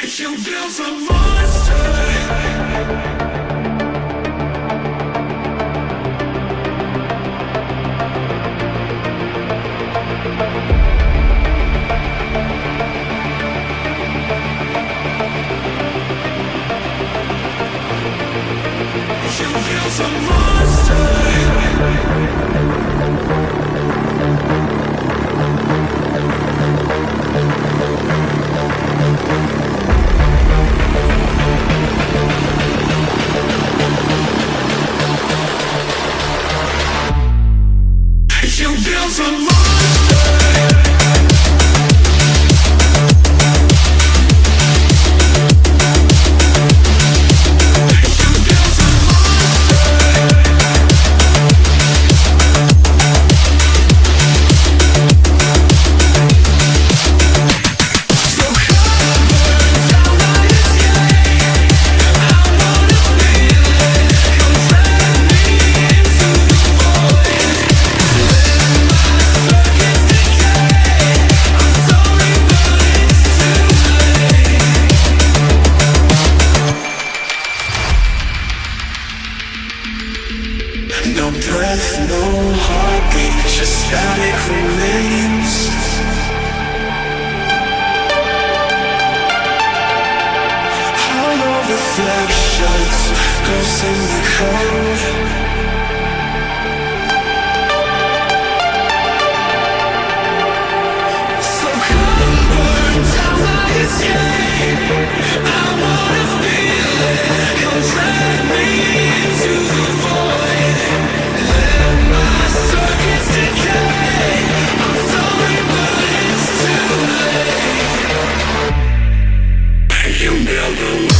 You built a monster. You built a monster. You built a monster. No breath, no heartbeat, just static remains. Hollow reflections, ghosts in the cold. So come burn down my escape. I wanna feel it, come drag me into the void. Circuits decay. I'm sorry, but it's too late. You build a